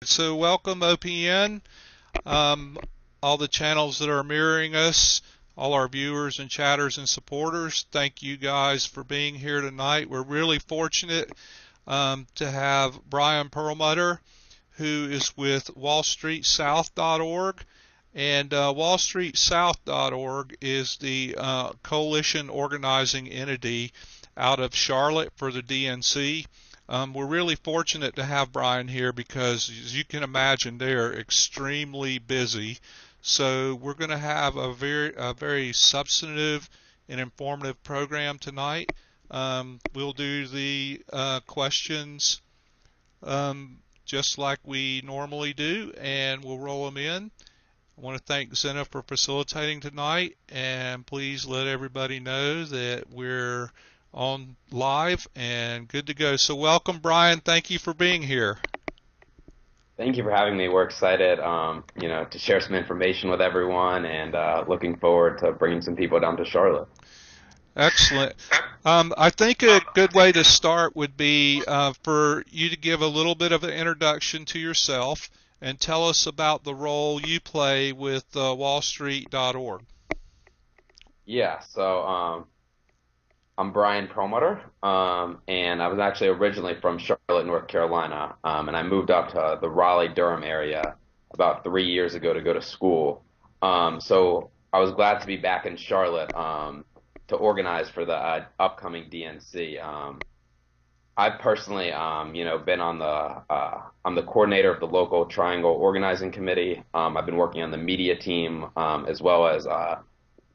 So welcome OPN, um, all the channels that are mirroring us, all our viewers and chatters and supporters. Thank you guys for being here tonight. We're really fortunate to have Bryan Perlmutter, who is with WallStreetSouth.org. And WallStreetSouth.org is the coalition organizing entity out of Charlotte for the DNC. We're really fortunate to have Bryan here because, as you can imagine, they are extremely busy. So we're going to have a very substantive and informative program tonight. We'll do the questions just like we normally do, and we'll roll them in. I want to thank Zena for facilitating tonight, and please let everybody know that we're on live and good to go. So welcome, Bryan. Thank you for being here. Thank you for having me. We're excited, to share some information with everyone, and looking forward to bringing some people down to Charlotte. Excellent. I think a good way to start would be for you to give a little bit of an introduction to yourself and tell us about the role you play with wallstreet.org. Yeah, so I'm Bryan Perlmutter, and I was actually originally from Charlotte, North Carolina, and I moved up to the Raleigh-Durham area about 3 years ago to go to school. So I was glad to be back in Charlotte to organize for the upcoming DNC. I've personally, been on I'm the coordinator of the local Triangle Organizing Committee. I've been working on the media team as well as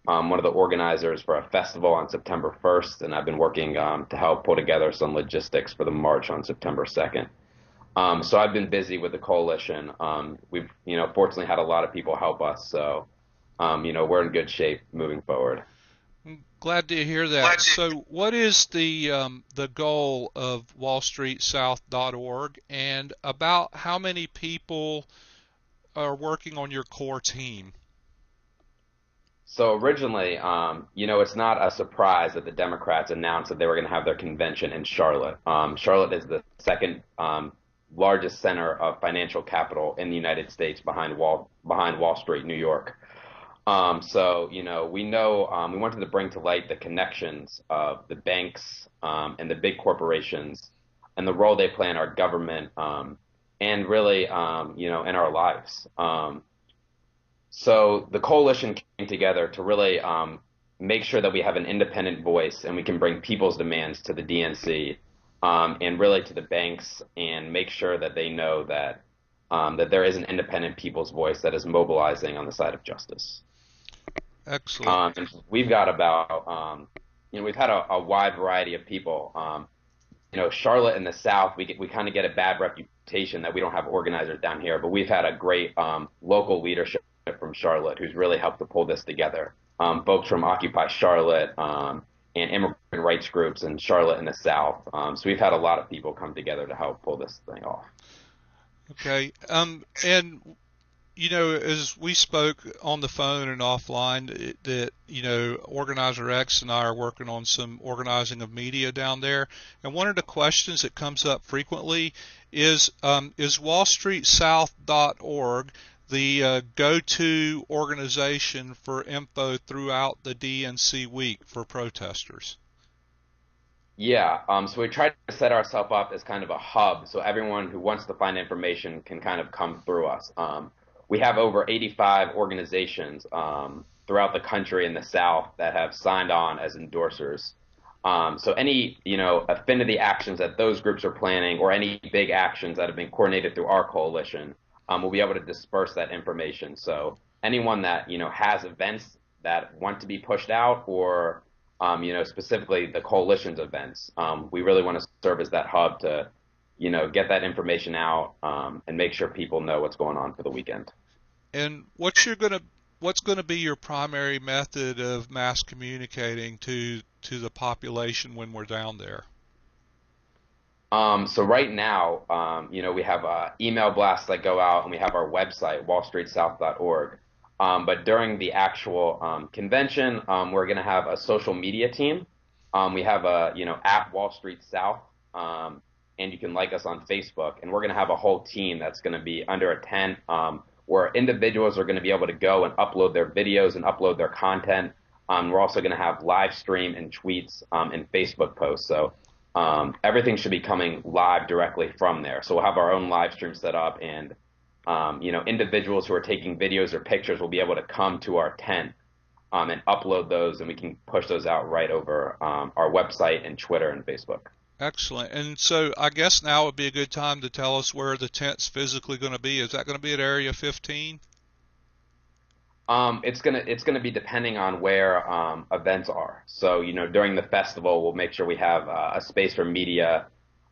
one of the organizers for a festival on September 1st, and I've been working to help pull together some logistics for the march on September 2nd. So I've been busy with the coalition. We've, fortunately had a lot of people help us, so, we're in good shape moving forward. I'm glad to hear that. So, what is the goal of WallStreetSouth.org, and about how many people are working on your core team? So originally, it's not a surprise that the Democrats announced that they were going to have their convention in Charlotte. Charlotte is the second largest center of financial capital in the United States behind Wall Street, New York. We wanted to bring to light the connections of the banks and the big corporations and the role they play in our government and really, in our lives. So the coalition came together to really make sure that we have an independent voice and we can bring people's demands to the DNC and really to the banks and make sure that they know that there is an independent people's voice that is mobilizing on the side of justice. Excellent. And we've got about, we've had a wide variety of people. Charlotte in the South, we kind of get a bad reputation that we don't have organizers down here, but we've had a great local leadership from Charlotte who's really helped to pull this together. Folks from Occupy Charlotte and immigrant rights groups in Charlotte in the South. So we've had a lot of people come together to help pull this thing off. Okay. And as we spoke on the phone and offline, Organizer X and I are working on some organizing of media down there. And one of the questions that comes up frequently is WallStreetSouth.org the go-to organization for info throughout the DNC week for protesters? Yeah, so we tried to set ourselves up as kind of a hub so everyone who wants to find information can kind of come through us. We have over 85 organizations throughout the country in the South that have signed on as endorsers. So any, affinity actions that those groups are planning or any big actions that have been coordinated through our coalition, we'll be able to disperse that information. So anyone that, has events that want to be pushed out or, specifically the coalition's events, we really want to serve as that hub to, get that information out and make sure people know what's going on for the weekend. And what's gonna be your primary method of mass communicating to the population when we're down there? So right now, we have email blasts that go out, and we have our website, wallstreetsouth.org. But during the actual convention, we're going to have a social media team. We have a, at Wall Street South. and you can like us on Facebook. And we're going to have a whole team that's going to be under a tent, where individuals are going to be able to go and upload their videos and upload their content. We're also going to have live stream and tweets and Facebook posts. So everything should be coming live directly from there. So we'll have our own live stream set up, and individuals who are taking videos or pictures will be able to come to our tent and upload those, and we can push those out right over our website and Twitter and Facebook. Excellent. And so I guess now would be a good time to tell us where the tent's physically going to be. Is that going to be at Area 15? It's gonna be depending on where events are. So during the festival, we'll make sure we have a space for media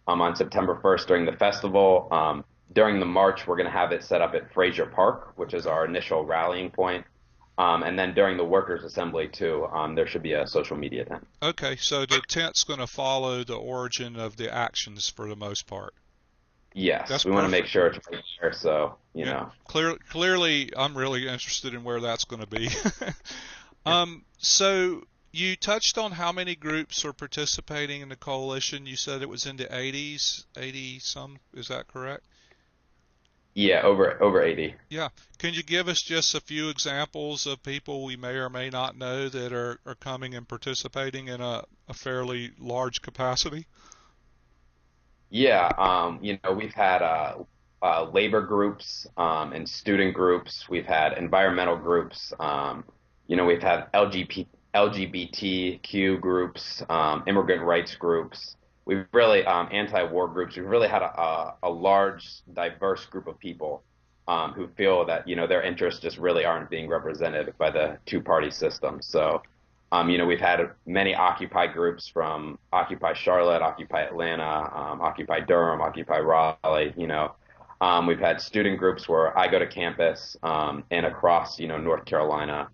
on September 1st during the festival. During the march, we're gonna have it set up at Frazier Park, which is our initial rallying point. And then during the workers' assembly too, there should be a social media tent. Okay, so the tent's going to follow the origin of the actions for the most part. Yes, That's we want to make perfect. sure it's right there. So Yeah, clearly, I'm really interested in where that's going to be. So you touched on how many groups are participating in the coalition. You said it was in the 80s, 80 some. Is that correct? yeah, over 80. Yeah. Can you give us just a few examples of people we may or may not know that are coming and participating in a fairly large capacity? Yeah, we've had labor groups and student groups. We've had environmental groups. We've had LGBTQ groups, immigrant rights groups. We've really anti-war groups. We've really had a large, diverse group of people who feel that their interests just really aren't being represented by the two-party system. So. We've had many Occupy groups from Occupy Charlotte, Occupy Atlanta, Occupy Durham, Occupy Raleigh. We've had student groups where I go to campus and across, North Carolina.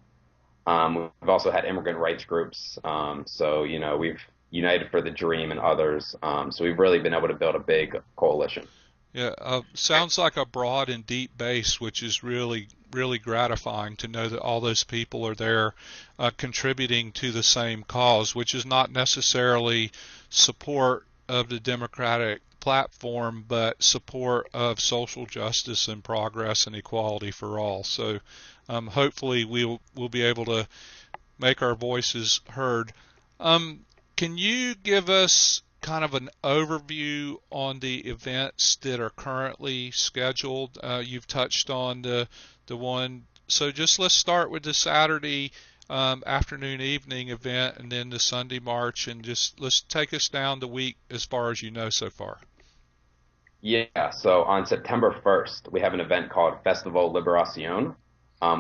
We've also had immigrant rights groups. We've United for the Dream and others. So we've really been able to build a big coalition. Yeah, sounds like a broad and deep base, which is really gratifying to know that all those people are there contributing to the same cause, which is not necessarily support of the Democratic platform, but support of social justice and progress and equality for all. So hopefully we'll be able to make our voices heard. Um, can you give us kind of an overview on the events that are currently scheduled? You've touched on the one, so just let's start with the Saturday afternoon evening event, and then the Sunday march, and just let's take us down the week as far as you know so far. Yeah, so on September 1st, we have an event called Festival Liberación,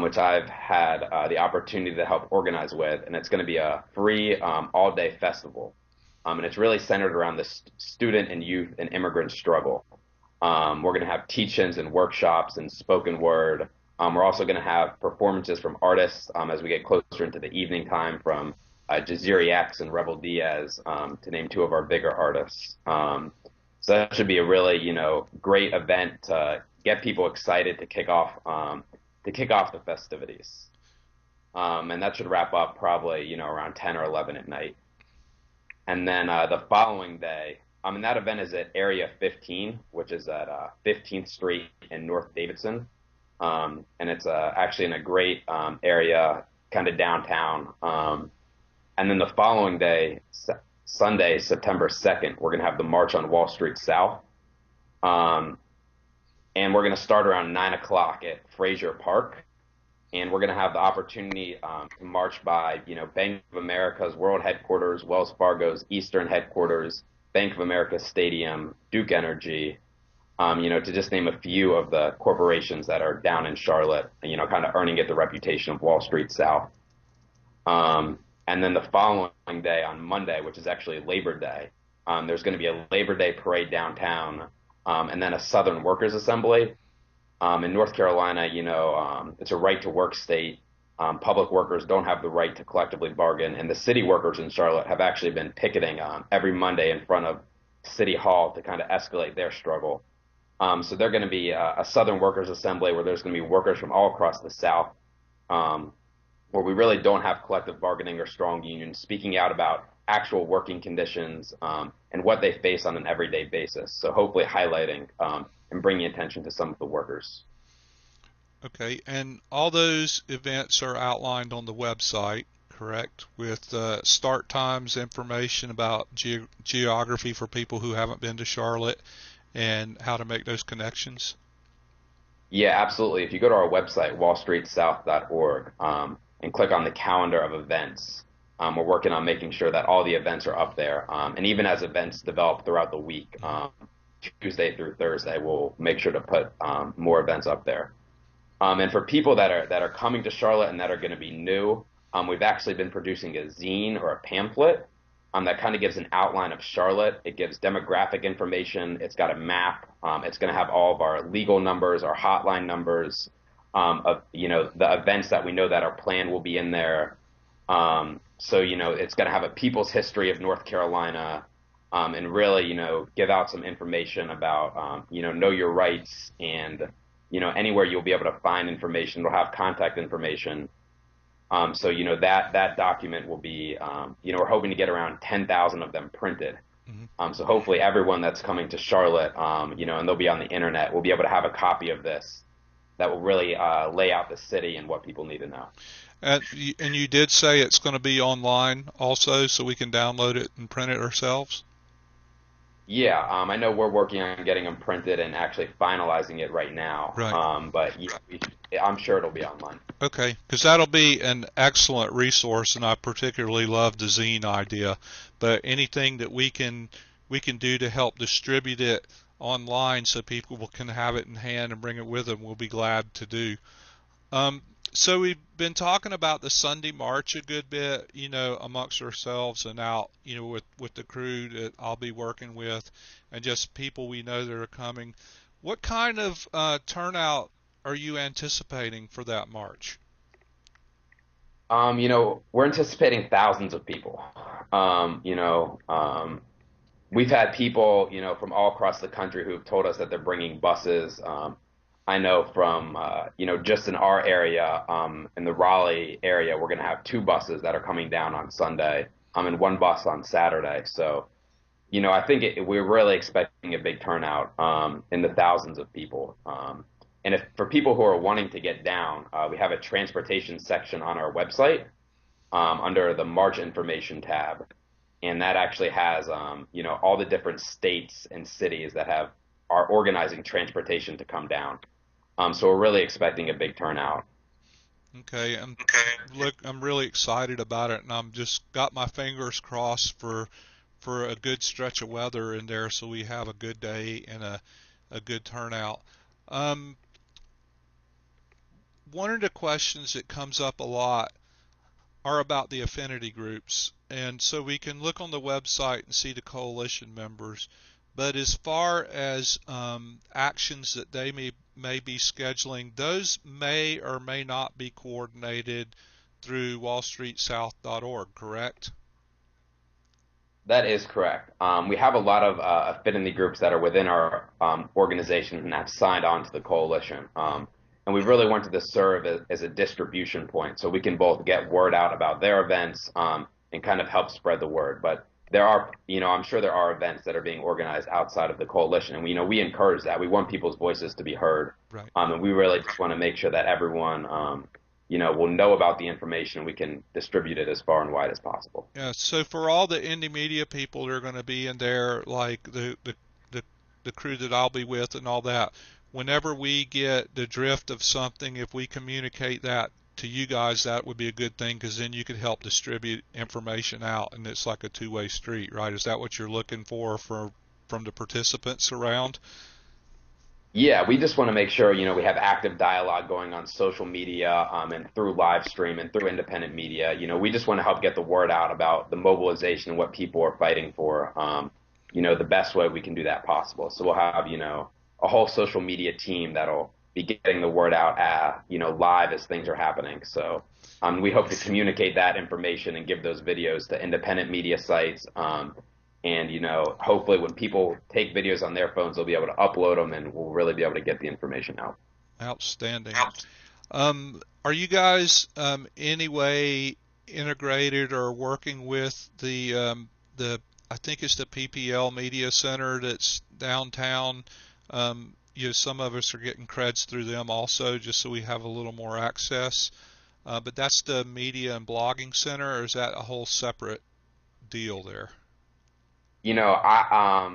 which I've had the opportunity to help organize with, and it's going to be a free all-day festival. And it's really centered around the student and youth and immigrant struggle. We're going to have teach-ins and workshops and spoken word. We're also going to have performances from artists as we get closer into the evening time from Jaziri X and Rebel Diaz, to name two of our bigger artists. So that should be a really, great event to get people excited to kick off the festivities. And that should wrap up probably, around 10 or 11 at night. And then the following day, that event is at Area 15, which is at 15th Street in North Davidson. And it's actually in a great area, kind of downtown. And then the following day, Sunday, September 2nd, we're going to have the March on Wall Street South. And we're going to start around 9 o'clock at Frazier Park. And we're going to have the opportunity to march by, Bank of America's world headquarters, Wells Fargo's Eastern headquarters, Bank of America Stadium, Duke Energy, to just name a few of the corporations that are down in Charlotte, kind of earning it the reputation of Wall Street South. And then the following day on Monday, which is actually Labor Day, there's going to be a Labor Day parade downtown, and then a Southern Workers Assembly. In North Carolina, it's a right to work state. Public workers don't have the right to collectively bargain, and the city workers in Charlotte have actually been picketing every Monday in front of City Hall to kind of escalate their struggle. So they're going to be a Southern Workers Assembly where there's going to be workers from all across the South, where we really don't have collective bargaining or strong unions, speaking out about actual working conditions and what they face on an everyday basis. So hopefully highlighting and bringing attention to some of the workers. Okay, and all those events are outlined on the website, correct? With start times, information about geography for people who haven't been to Charlotte, and how to make those connections. Yeah, absolutely. If you go to our website, wallstreetsouth.org, and click on the calendar of events, we're working on making sure that all the events are up there. And even as events develop throughout the week, Mm-hmm. Tuesday through Thursday, we'll make sure to put more events up there. And for people that are coming to Charlotte and that are going to be new, we've actually been producing a zine or a pamphlet that kind of gives an outline of Charlotte. It gives demographic information. It's got a map. It's going to have all of our legal numbers, our hotline numbers, of the events that we know that are planned will be in there. So it's going to have a people's history of North Carolina, and really give out some information about know your rights and anywhere you'll be able to find information. It'll have contact information. So that document will be we're hoping to get around 10,000 of them printed. Mm-hmm. So hopefully everyone that's coming to Charlotte, and they'll be on the internet, will be able to have a copy of this that will really lay out the city and what people need to know. And you did say it's going to be online also, so we can download it and print it ourselves? Yeah, I know we're working on getting them printed and actually finalizing it right now. Right. But yeah, I'm sure it'll be online. Okay, because that'll be an excellent resource, and I particularly love the zine idea. But anything that we can do to help distribute it online so people can have it in hand and bring it with them, we'll be glad to do. Um, so we've been talking about the Sunday march a good bit, amongst ourselves and out, with the crew that I'll be working with, and just people we know that are coming. What kind of turnout are you anticipating for that march? We're anticipating thousands of people. We've had people, from all across the country who've told us that they're bringing buses. I know from, just in our area, in the Raleigh area, we're going to have two buses that are coming down on Sunday, and one bus on Saturday. So, I think we're really expecting a big turnout, in the thousands of people. And if for people who are wanting to get down, we have a transportation section on our website, under the March information tab, and that actually has all the different states and cities that are organizing transportation to come down. So we're really expecting a big turnout. Okay, and look, I'm really excited about it, and I'm just got my fingers crossed for a good stretch of weather in there, so we have a good day and a good turnout. Um, One of the questions that comes up a lot are about the affinity groups. And so we can look on the website and see the coalition members. But as far as actions that they may be scheduling, those may or may not be coordinated through wallstreetsouth.org, correct? That is correct. We have a lot of affinity groups that are within our organization and have signed on to the coalition. And we really wanted to serve as a distribution point so we can both get word out about their events, and kind of help spread the word. But there are, I'm sure there are events that are being organized outside of the coalition. And we encourage that. We want people's voices to be heard. Right. And we really just want to make sure that everyone, will know about the information. We can distribute it as far and wide as possible. Yeah, so for all the indie media people that are going to be in there, like the the crew that I'll be with and all that, whenever we get the drift of something, if we communicate that to you guys, that would be a good thing because then you could help distribute information out, and it's like a two-way street, right? Is that what you're looking for from the participants around? Yeah, we just want to make sure, we have active dialogue going on social media, and through live stream and through independent media. We just want to help get the word out about the mobilization and what people are fighting for, the best way we can do that possible. So we'll have, a whole social media team that'll be getting the word out, live as things are happening. So we hope to communicate that information and give those videos to independent media sites, and hopefully when people take videos on their phones, they'll be able to upload them, and we'll really be able to get the information out. Outstanding. Are you guys any way integrated or working with the I think it's the PPL Media Center that's downtown. Some of us are getting creds through them also, just so we have a little more access. But that's the media and blogging center, or is that a whole separate deal there? You know, I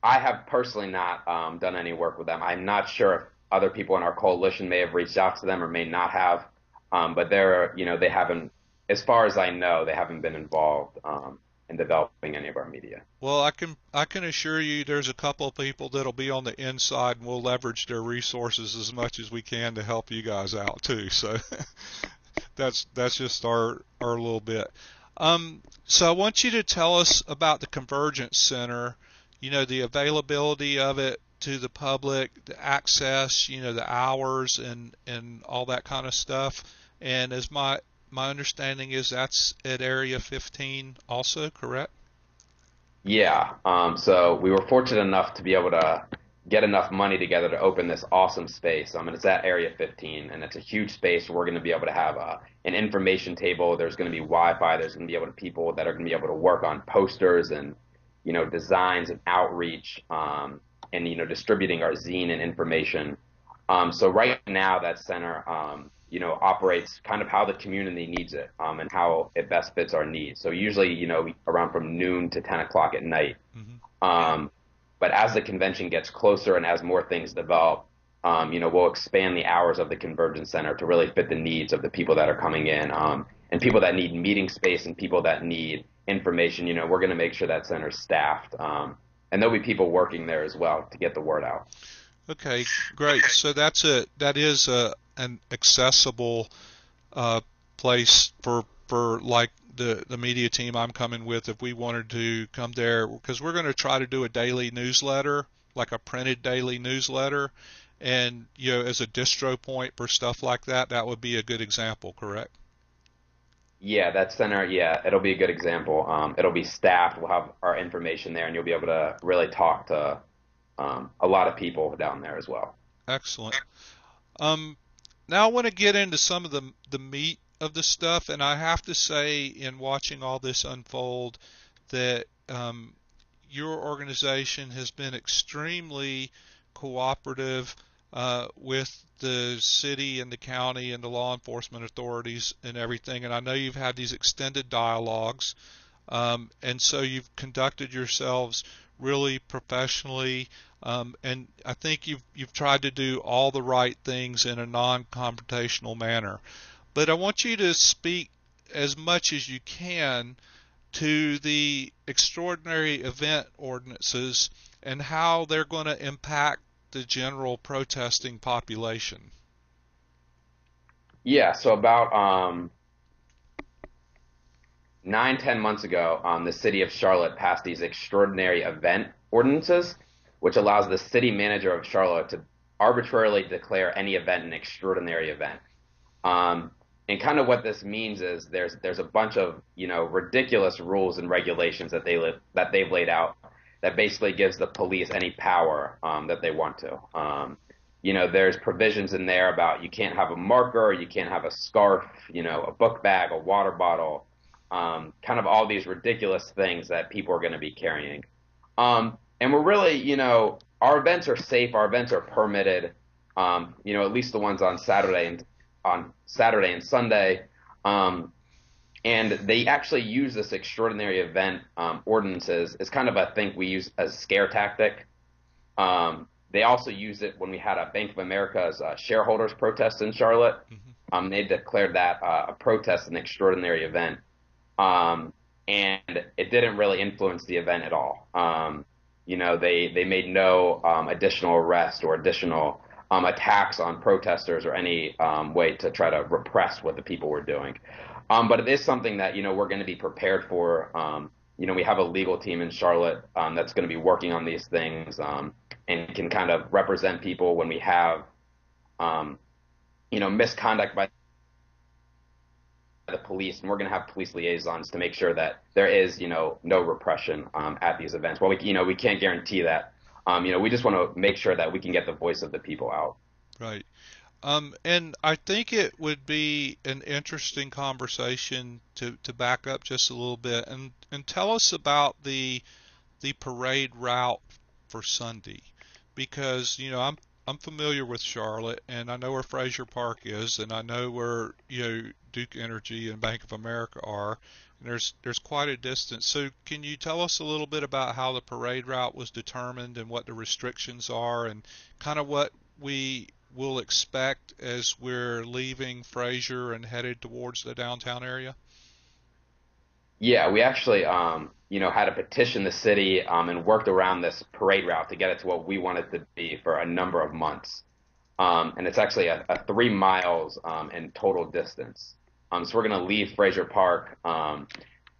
have personally not done any work with them. I'm not sure if other people in our coalition may have reached out to them or may not have, but they haven't, as far as I know, they haven't been involved in developing any of our media. Well, I can assure you there's a couple of people that'll be on the inside and we'll leverage their resources as much as we can to help you guys out too. So that's just our little bit. So I want you to tell us about the Convergence Center, the availability of it to the public, the access, the hours and all that kind of stuff. And as my understanding is that's at Area 15 also, correct? Yeah. So we were fortunate enough to be able to get enough money together to open this awesome space. And it's at Area 15, and it's a huge space. We're going to be able to have an information table. There's going to be Wi-Fi. There's going to be able to people that are going to be able to work on posters and designs and outreach, and distributing our zine and information. So right now that center operates kind of how the community needs it, and how it best fits our needs. So usually, around from noon to 10 o'clock at night. Hmm. But as the convention gets closer and as more things develop, we'll expand the hours of the Convergence Center to really fit the needs of the people that are coming in, and people that need meeting space and people that need information. We're going to make sure that center's staffed, and there'll be people working there as well to get the word out. Okay, great. So that is an accessible uh, place for like the media team I'm coming with if we wanted to come there, because we're going to try to do a daily newsletter, like a printed daily newsletter, and as a distro point for stuff like that, that would be a good example, correct? Yeah, that center, yeah, it'll be a good example. It'll be staffed. We'll have our information there, and you'll be able to really talk to a lot of people down there as well. Excellent. Um, Now I want to get into some of the meat of the stuff, and I have to say, in watching all this unfold, that your organization has been extremely cooperative with the city and the county and the law enforcement authorities and everything. And I know you've had these extended dialogues, and so you've conducted yourselves really professionally, and I think you've tried to do all the right things in a non-confrontational manner. But I want you to speak as much as you can to the extraordinary event ordinances and how they're going to impact the general protesting population. Yeah, so about 9, 10 months ago, the city of Charlotte passed these extraordinary event ordinances, which allows the city manager of Charlotte to arbitrarily declare any event an extraordinary event. Um, and kind of what this means is there's a bunch of ridiculous rules and regulations that they've laid out that basically gives the police any power that they want to. There's provisions in there about you can't have a marker, you can't have a scarf, a book bag, a water bottle, kind of all these ridiculous things that people are going to be carrying. And we're really, our events are safe, our events are permitted, at least the ones on Saturday and Sunday. And they actually use this extraordinary event ordinances as kind of a thing we use as scare tactic. They also used it when we had a Bank of America's shareholders protest in Charlotte. Mm-hmm. They declared that a protest an extraordinary event, and it didn't really influence the event at all. They made no additional arrest or additional attacks on protesters or any way to try to repress what the people were doing. But it is something that we're going to be prepared for. We have a legal team in Charlotte that's going to be working on these things, and can kind of represent people when we have misconduct by the police, and we're going to have police liaisons to make sure that there is, no repression at these events. Well, we can't guarantee that. We just want to make sure that we can get the voice of the people out. Right. And I think it would be an interesting conversation to back up just a little bit and tell us about the parade route for Sunday, because I'm familiar with Charlotte and I know where Frazier Park is and I know where Duke Energy and Bank of America are, and there's quite a distance. So can you tell us a little bit about how the parade route was determined and what the restrictions are and kind of what we will expect as we're leaving Frazier and headed towards the downtown area? Yeah, we actually, had to petition the city, and worked around this parade route to get it to what we want it to be for a number of months. And it's actually a 3 miles, in total distance. So we're going to leave Frazier Park, and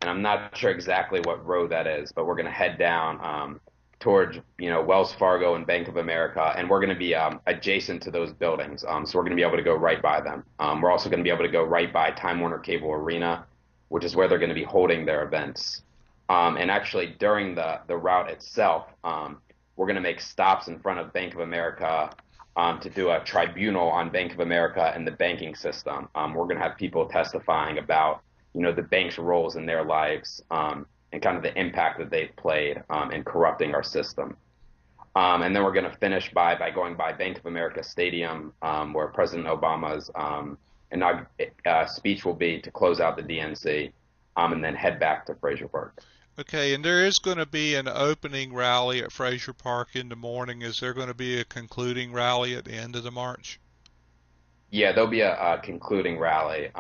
I'm not sure exactly what road that is, but we're going to head down, towards, Wells Fargo and Bank of America, and we're going to be, adjacent to those buildings. So we're going to be able to go right by them. We're also going to be able to go right by Time Warner Cable Arena, which is where they're going to be holding their events. And actually, during the route itself, we're going to make stops in front of Bank of America, to do a tribunal on Bank of America and the banking system. We're going to have people testifying about, the bank's roles in their lives, and kind of the impact that they've played, in corrupting our system. And then we're going to finish by going by Bank of America Stadium, where President Obama's, speech will be to close out the DNC, and then head back to Frazier Park. Okay, and there is going to be an opening rally at Frazier Park in the morning. Is there going to be a concluding rally at the end of the march? Yeah, there'll be a concluding rally.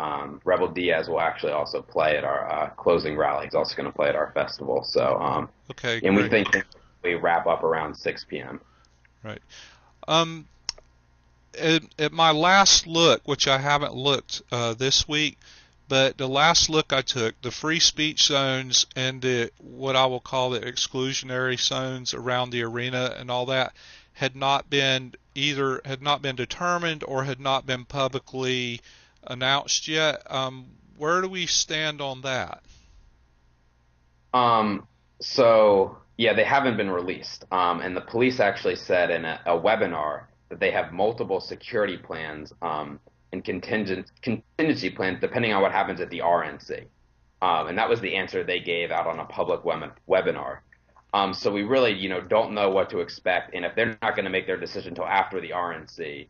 Rebel Diaz will actually also play at our, closing rally. He's also going to play at our festival. So, Okay, and we great. think we wrap up around 6 p.m. Right. Um, at my last look, which I haven't looked this week, but the last look I took, the free speech zones and the what I will call the exclusionary zones around the arena and all that had not been determined or had not been publicly announced yet. Where do we stand on that? So yeah, they haven't been released. And the police actually said in a webinar that they have multiple security plans, and contingency plans depending on what happens at the RNC. And that was the answer they gave out on a public webinar. So we really, don't know what to expect. And if they're not going to make their decision until after the RNC,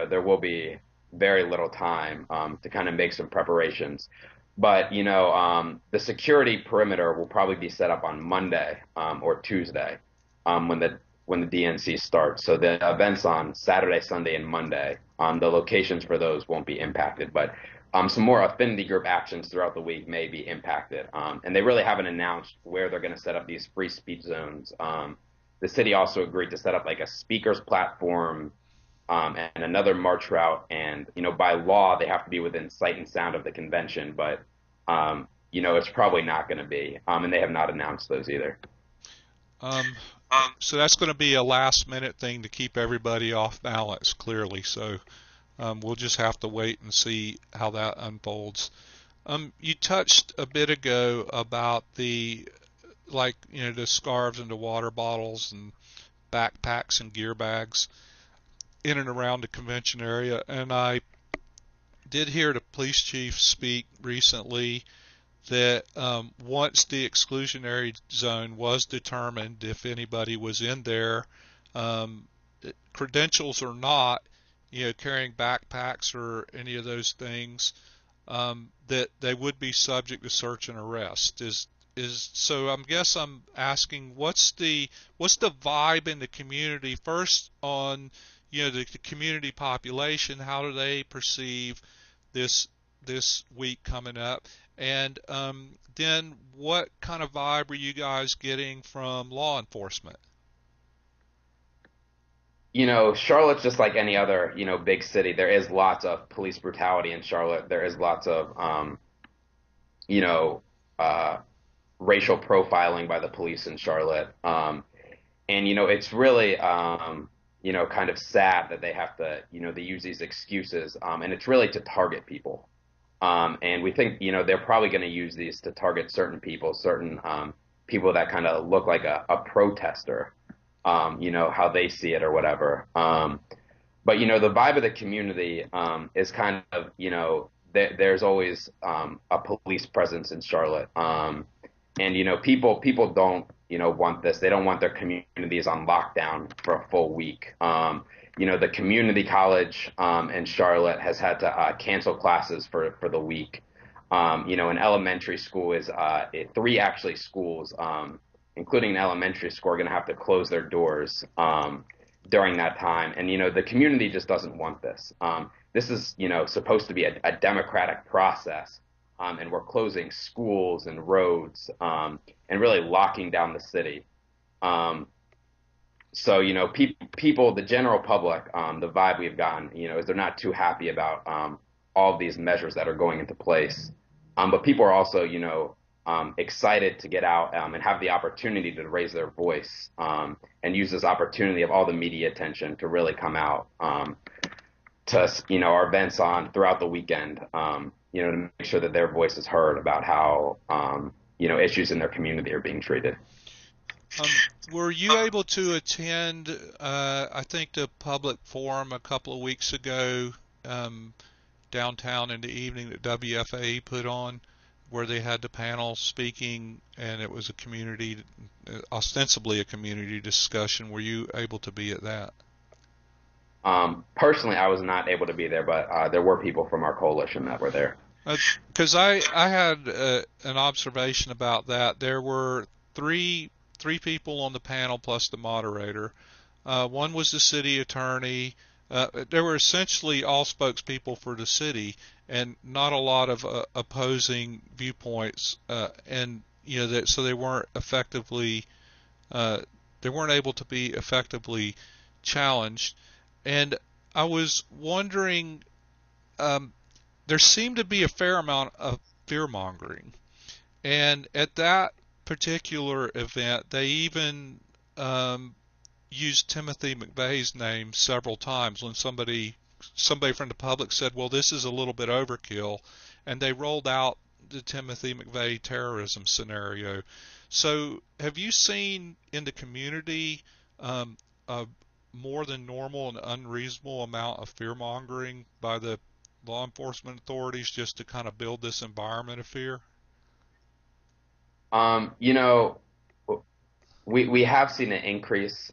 there will be very little time, to kind of make some preparations. But the security perimeter will probably be set up on Monday, or Tuesday, when the DNC starts. So the events on Saturday, Sunday, and Monday, the locations for those won't be impacted, but some more affinity group actions throughout the week may be impacted. And they really haven't announced where they're going to set up these free speech zones. The city also agreed to set up like a speakers platform, and another march route. And, by law, they have to be within sight and sound of the convention, but, it's probably not going to be. And they have not announced those either. Um, so that's going to be a last minute thing to keep everybody off balance, clearly. So we'll just have to wait and see how that unfolds. You touched a bit ago about the scarves and the water bottles and backpacks and gear bags in and around the convention area, and I did hear the police chief speak recently that once the exclusionary zone was determined, if anybody was in there, um, credentials or not, carrying backpacks or any of those things, that they would be subject to search and arrest. Is so? I'm asking, what's the vibe in the community first on the community population? How do they perceive this this week coming up? And then what kind of vibe are you guys getting from law enforcement? Charlotte's just like any other, big city. There is lots of police brutality in Charlotte. There is lots of, you know, uh, racial profiling by the police in Charlotte. And, it's really, kind of sad that they have to, they use these excuses. And it's really to target people. And we think, they're probably going to use these to target certain people, certain, people that kind of look like a protester, how they see it or whatever. but the vibe of the community is kind of there's always a police presence in Charlotte, and people don't want this. They don't want their communities on lockdown for a full week. The community college in Charlotte has had to cancel classes for the week. An elementary school is three actually schools, including an elementary school, are going to have to close their doors during that time. And the community just doesn't want this. This is supposed to be a democratic process, and we're closing schools and roads and really locking down the city. Um, so people, the general public, the vibe we've gotten, is they're not too happy about all of these measures that are going into place. But people are also, excited to get out and have the opportunity to raise their voice and use this opportunity of all the media attention to really come out to our events on throughout the weekend, to make sure that their voice is heard about how issues in their community are being treated. Were you able to attend, I think, the public forum a couple of weeks ago um, downtown in the evening that WFAE put on, where they had the panel speaking, and it was a community, ostensibly a community discussion? Were you able to be at that? Personally, I was not able to be there, but there were people from our coalition that were there. Because I had an observation about that. There were three people on the panel plus the moderator. One was the city attorney. There were essentially all spokespeople for the city, and not a lot of opposing viewpoints. And that so they weren't able to be effectively challenged. And I was wondering, um, there seemed to be a fair amount of fear mongering. And at that particular event, they even used Timothy McVeigh's name several times when somebody from the public said, "Well, this is a little bit overkill," and they rolled out the Timothy McVeigh terrorism scenario. So, have you seen in the community a more than normal and unreasonable amount of fear mongering by the law enforcement authorities just to kind of build this environment of fear? Um, you know, we have seen an increase,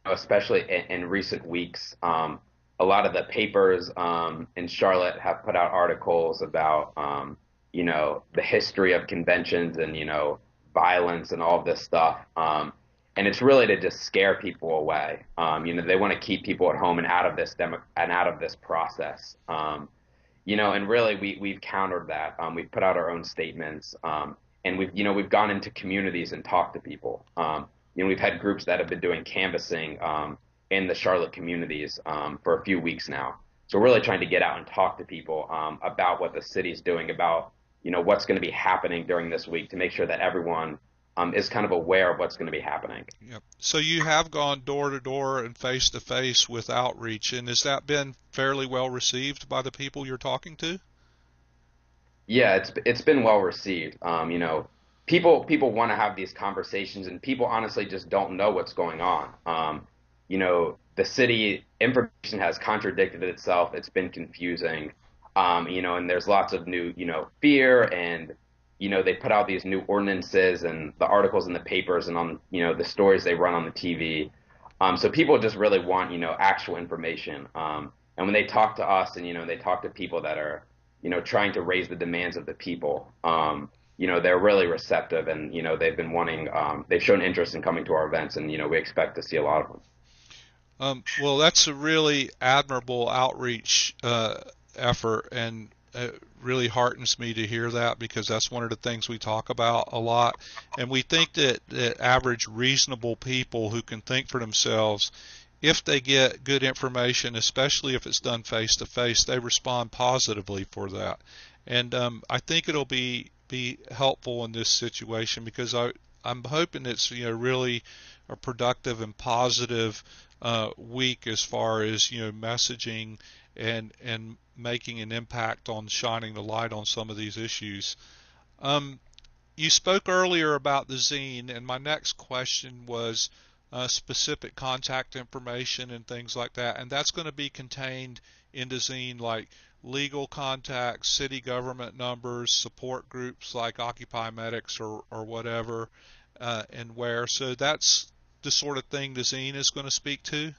especially in recent weeks. A lot of the papers in Charlotte have put out articles about, the history of conventions and, violence and all of this stuff. And it's really to just scare people away. They want to keep people at home and out of this and out of this process. And really we've countered that. We've put out our own statements. And we've gone into communities and talked to people. We've had groups that have been doing canvassing in the Charlotte communities for a few weeks now. So we're really trying to get out and talk to people about what the city's doing, about what's going to be happening during this week, to make sure that everyone is kind of aware of what's going to be happening. Yep. So you have gone door to door and face to face with outreach, and has that been fairly well received by the people you're talking to? Yeah, it's been well received. People want to have these conversations, and people honestly just don't know what's going on. The city information has contradicted itself. It's been confusing. And there's lots of new, fear, and they put out these new ordinances and the articles in the papers and on, the stories they run on the TV. So people just really want, actual information. And when they talk to us and, they talk to people that are trying to raise the demands of the people. They're really receptive, and they've been wanting, they've shown interest in coming to our events, and we expect to see a lot of them. Well, that's a really admirable outreach effort, and it really heartens me to hear that, because that's one of the things we talk about a lot. And we think that average reasonable people who can think for themselves, if they get good information, especially if it's done face to face, they respond positively for that. And I think it'll be helpful in this situation, because I'm hoping it's really a productive and positive week as far as messaging and making an impact on shining the light on some of these issues. Um, you spoke earlier about the zine, and my next question was, specific contact information and things like that, and that's going to be contained into zine, like legal contacts, city government numbers, support groups like Occupy Medics or whatever, and where. So that's the sort of thing the zine is going to speak to.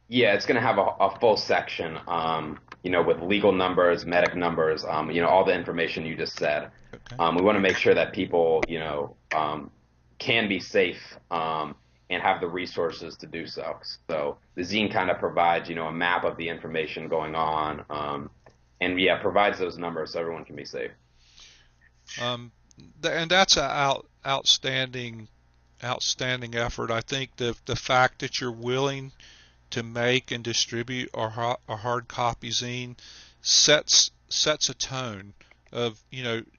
Yeah, it's going to have a full section, with legal numbers, medic numbers, all the information you just said. Okay. We want to make sure that people, can be safe, and have the resources to do so. So the zine kind of provides, a map of the information going on, and yeah, provides those numbers so everyone can be safe. Um, and that's a outstanding effort. I think the fact that you're willing to make and distribute a hard copy zine sets a tone of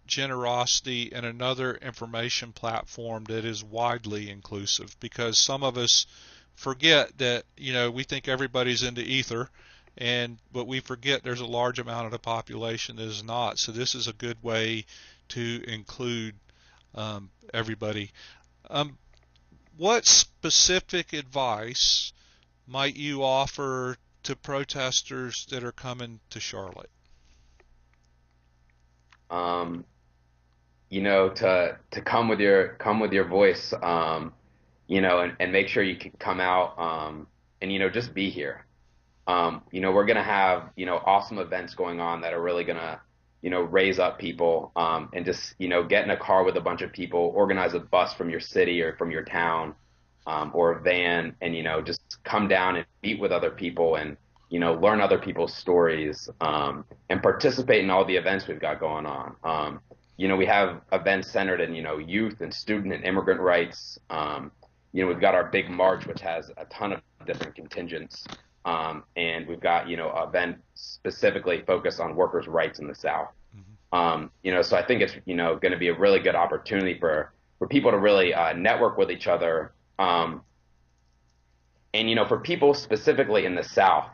generosity and another information platform that is widely inclusive, because some of us forget that we think everybody's into ether, but we forget there's a large amount of the population that is not. So this is a good way to include everybody. um, what specific advice might you offer to protesters that are coming to Charlotte? Um, to come with your voice, and make sure you can come out, and just be here. We're gonna have awesome events going on that are really gonna raise up people, and just get in a car with a bunch of people, organize a bus from your city or from your town, or a van, and just come down and meet with other people and learn other people's stories, and participate in all the events we've got going on. We have events centered in youth and student and immigrant rights. We've got our big march, which has a ton of different contingents, and we've got an event specifically focused on workers' rights in the South. Mm-hmm. So I think it's going to be a really good opportunity for people to really network with each other, and for people specifically in the South,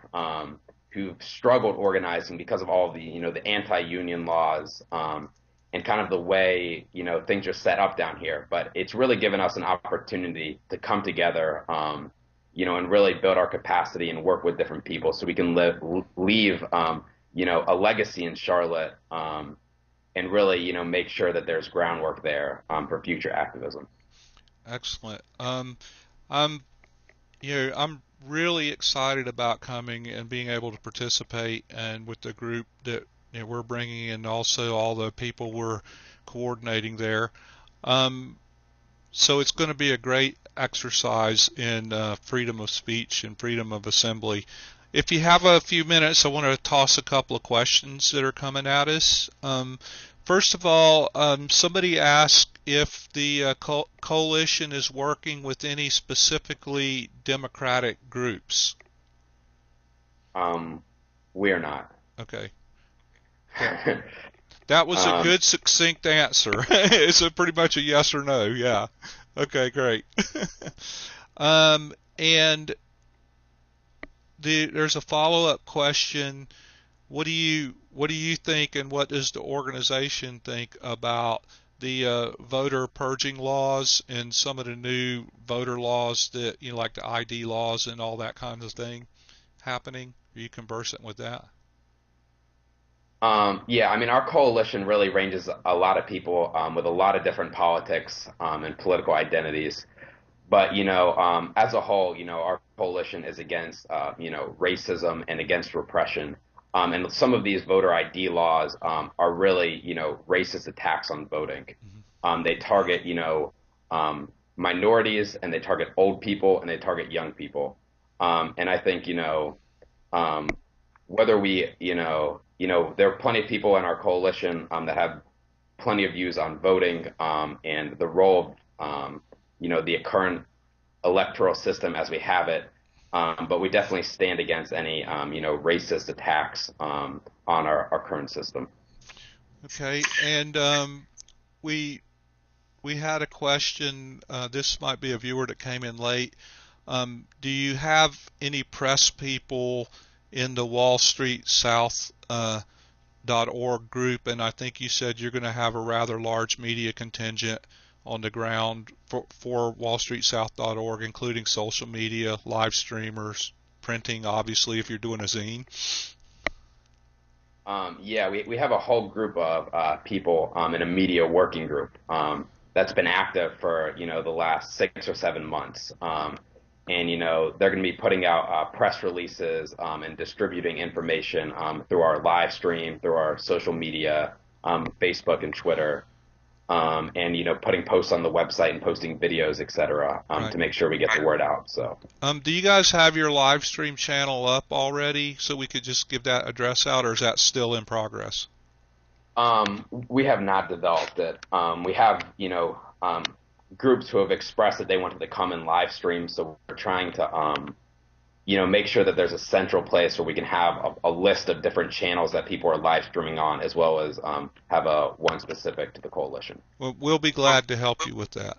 who've struggled organizing because of all the anti-union laws, and kind of the way things are set up down here. But it's really given us an opportunity to come together, and really build our capacity and work with different people so we can leave a legacy in Charlotte, and really make sure that there's groundwork there, for future activism. Excellent. I'm I'm really excited about coming and being able to participate, and with the group that we're bringing in, also all the people we're coordinating there. Um, so it's going to be a great exercise in freedom of speech and freedom of assembly. If you have a few minutes, I want to toss a couple of questions that are coming at us. First of all, somebody asked if the coalition is working with any specifically Democratic groups. We're not. Okay. That was a good, succinct answer. It's pretty much a yes or no. Yeah. Okay, great. And there's a follow-up question. What do you think, and what does the organization think about the voter purging laws and some of the new voter laws that like the ID laws and all that kind of thing happening? Are you conversant with that? Yeah, I mean, our coalition really ranges a lot of people, with a lot of different politics, and political identities. But, as a whole, our coalition is against, racism and against repression. And some of these voter ID laws, are really, racist attacks on voting. Mm-hmm. They target, minorities, and they target old people, and they target young people. And I think, um, whether there are plenty of people in our coalition, that have plenty of views on voting, and the role of, the current electoral system as we have it. But we definitely stand against any, racist attacks, on our current system. Okay, and we we had a question. This might be a viewer that came in late. Do you have any press people in the Wall Street South .org group? And I think you said you're going to have a rather large media contingent on the ground for WallStreetSouth.org, including social media, live streamers, printing, obviously, if you're doing a zine? Yeah, we have a whole group of people in a media working group that's been active for the last 6 or 7 months, and they're going to be putting out press releases and distributing information through our live stream, through our social media, Facebook and Twitter, and putting posts on the website and posting videos, etc., Right. to make sure we get the word out. So. Do you guys have your live stream channel up already so we could just give that address out, or is that still in progress? We have not developed it. We have, groups who have expressed that they wanted to come and live stream, so we're trying to, make sure that there's a central place where we can have a list of different channels that people are live streaming on, as well as have a one specific to the coalition. Well, we'll be glad to help you with that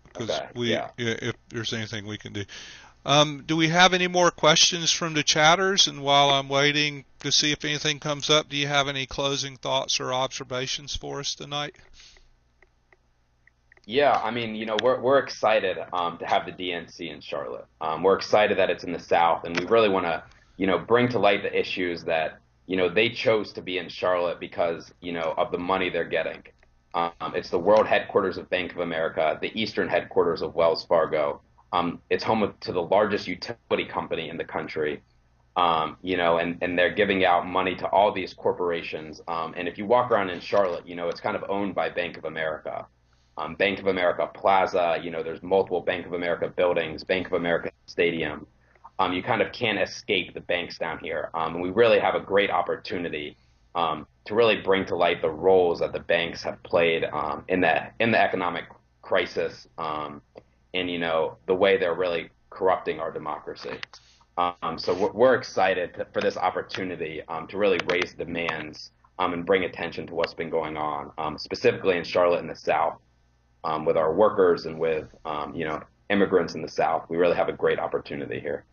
because Okay, yeah. if there's anything we can do. Do we have any more questions from the chatters? And while I'm waiting to see if anything comes up, do you have any closing thoughts or observations for us tonight? Yeah, I mean, we're excited to have the DNC in Charlotte. We're excited that it's in the South, and we really want to, bring to light the issues that, they chose to be in Charlotte because, of the money they're getting. It's the world headquarters of Bank of America, the eastern headquarters of Wells Fargo. It's home to the largest utility company in the country. And they're giving out money to all these corporations. And if you walk around in Charlotte, it's kind of owned by Bank of America. Bank of America Plaza, there's multiple Bank of America buildings, Bank of America Stadium. You kind of can't escape the banks down here. And we really have a great opportunity to really bring to light the roles that the banks have played in the economic crisis, and the way they're really corrupting our democracy. So we're excited for this opportunity to really raise demands and bring attention to what's been going on, specifically in Charlotte and the South, with our workers and with immigrants in the South. We really have a great opportunity here.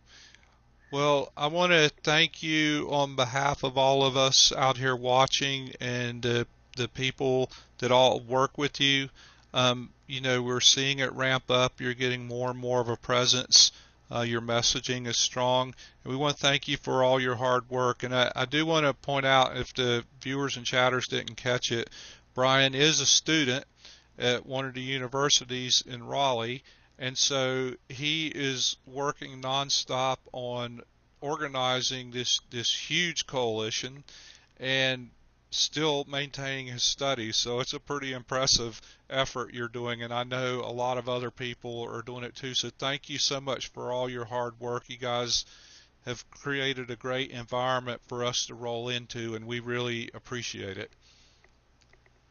Well, I want to thank you on behalf of all of us out here watching and the people that all work with you. We're seeing it ramp up. You're getting more and more of a presence. Your messaging is strong. And we want to thank you for all your hard work. And I do want to point out, if the viewers and chatters didn't catch it, Bryan is a student at one of the universities in Raleigh, and so he is working nonstop on organizing this huge coalition and still maintaining his studies. So it's a pretty impressive effort you're doing, and I know a lot of other people are doing it too. So thank you so much for all your hard work. You guys have created a great environment for us to roll into, and we really appreciate it.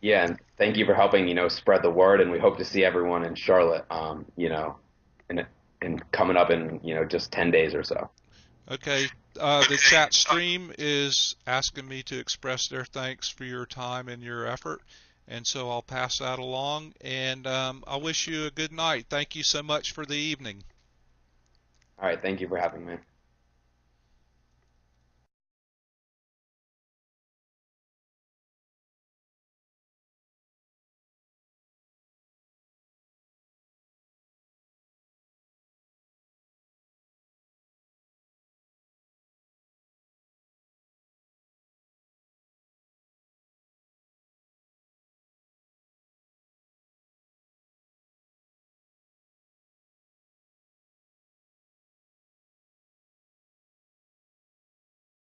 Yeah, and thank you for helping, spread the word, and we hope to see everyone in Charlotte, in coming up in, just 10 days or so. Okay, the chat stream is asking me to express their thanks for your time and your effort, and so I'll pass that along, and I wish you a good night. Thank you so much for the evening. All right, thank you for having me.